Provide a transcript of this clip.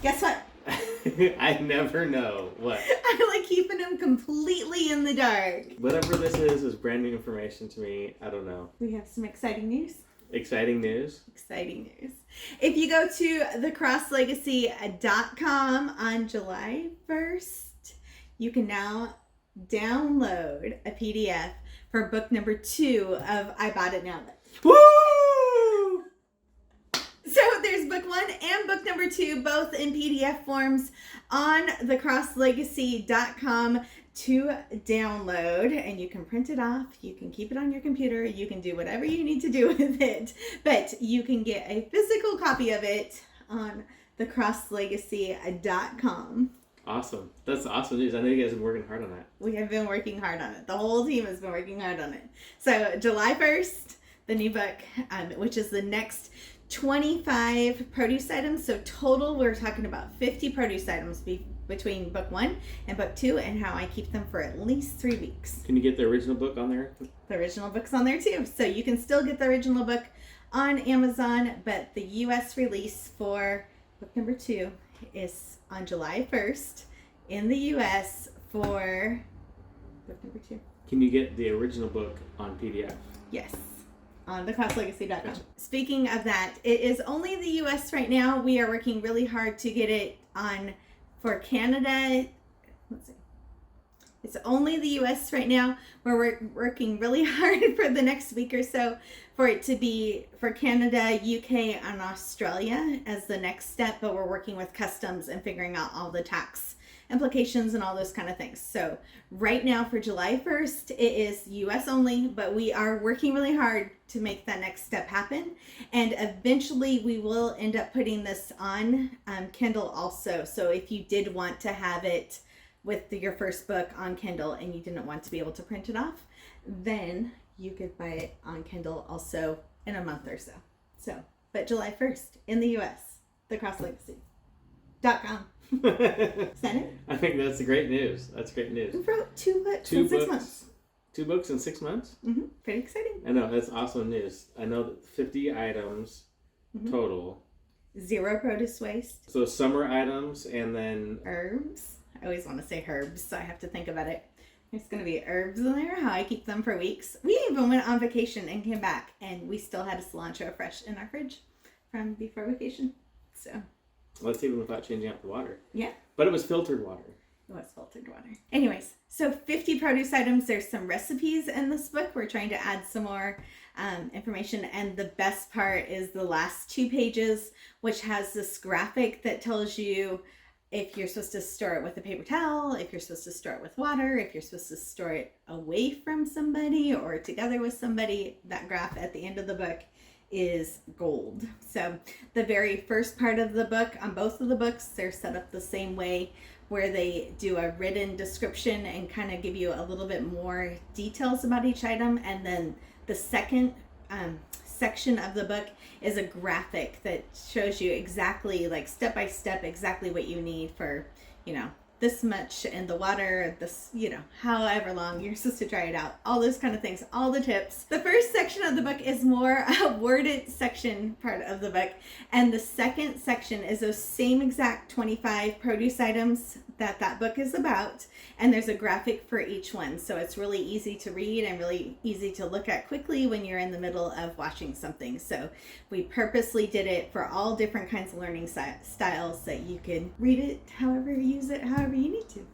Guess what? I never know what. I like keeping them completely in the dark. Whatever this is brand new information to me. I don't know. We have some exciting news. Exciting news? Exciting news. If you go to thecrosslegacy.com on July 1st, you can now download a PDF for book number 2 of I Bought It Now. Woo! So there's book 1 and book number 2, both in PDF forms on thecrosslegacy.com to download, and you can print it off, you can keep it on your computer, you can do whatever you need to do with it, but you can get a physical copy of it on thecrosslegacy.com. Awesome. That's awesome news. I know you guys have been working hard on that. We have been working hard on it. The whole team has been working hard on it. So July 1st, the new book, which is the next 25 produce items. So total, we're talking about 50 produce items between book 1 and book 2, and how I keep them for at least 3 weeks. Can you get the original book on there? The original book's on there too. So you can still get the original book on Amazon, but the US release for book number 2 is on July 1st in the US for book number 2. Can you get the original book on PDF? Yes. On thecrosslegacy.com. Speaking of that, it is only the US right now. We are working really hard to get it on for Canada. Let's see. It's only the US right now. We're working really hard for the next week or so for it to be for Canada, UK, and Australia as the next step, but we're working with customs and figuring out all the tax implications and all those kind of things. So right now for July 1st, it is US only, but we are working really hard to make that next step happen. And eventually we will end up putting this on Kindle also. So if you did want to have it with your first book on Kindle and you didn't want to be able to print it off, then you could buy it on Kindle also in a month or so. So, but July 1st in the US, thecrosslegacy.com. Is that it? I think that's great news. That's great news. We wrote 2 books in 6 months. 2 books in 6 months? Mm-hmm. Pretty exciting. I know, that's awesome news. I know that 50 items total. 0 produce waste. So summer items and then... Herbs. I always want to say herbs, so I have to think about it. There's going to be herbs in there, how I keep them for weeks. We even went on vacation and came back, and we still had a cilantro fresh in our fridge from before vacation. So... Let's even without changing out the water. Yeah. But it was filtered water. It was filtered water. Anyways, so 50 produce items. There's some recipes in this book. We're trying to add some more information. And the best part is the last 2 pages, which has this graphic that tells you if you're supposed to store it with a paper towel, if you're supposed to store it with water, if you're supposed to store it away from somebody or together with somebody. That graph at the end of the book is gold. So the very first part of the book, on both of the books, they're set up the same way, where they do a written description and kind of give you a little bit more details about each item. And then the second section of the book is a graphic that shows you exactly, like step by step, exactly what you need for, this much in the water, this, however long you're supposed to dry it out, all those kind of things, all the tips. The first section of the book is more a worded section part of the book. And the second section is those same exact 25 produce items that book is about. And there's a graphic for each one. So it's really easy to read and really easy to look at quickly when you're in the middle of watching something. So we purposely did it for all different kinds of learning styles, that you can read it however you use it, however you need to.